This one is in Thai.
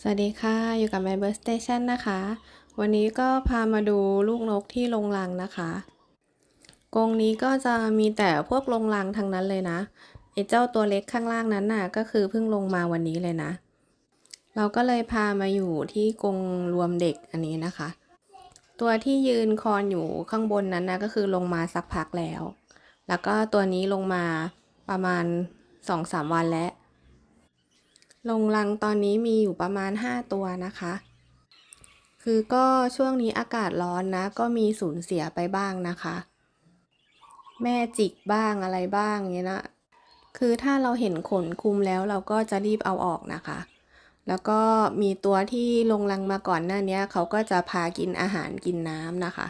สวัสดีค่ะอยู่กับ My Bird Station นะคะวันนี้ก็พามาดูลูกนกที่โรงรังนะคะกรงนี้ก็จะมีแต่พวกโรงรังทั้งนั้นเลยนะไอ้เจ้าตัวเล็กข้างล่างนั้นน่ะก็คือเพิ่งลงมาวันนี้เลยนะเราก็เลยพามาอยู่ที่กรงรวมเด็กอันนี้นะคะตัวที่ยืนคอนอยู่ข้างบนนั้นนะก็คือลงมาสักพักแล้วก็ตัวนี้ลงมาประมาณ 2-3 วันแล้วโรงรังตอนนี้มีอยู่ประมาณ5ตัวนะคะคือก็ช่วงนี้อากาศร้อนนะก็มีสูญเสียไปบ้างนะคะแม่จิกบ้างอะไรบ้างเงี้ยนะคือถ้าเราเห็นขนคุมแล้วเราก็จะรีบเอาออกนะคะแล้วก็มีตัวที่ลงรังมาก่อนหน้านี้เขาก็จะพากินอาหารกินน้ำนะคะ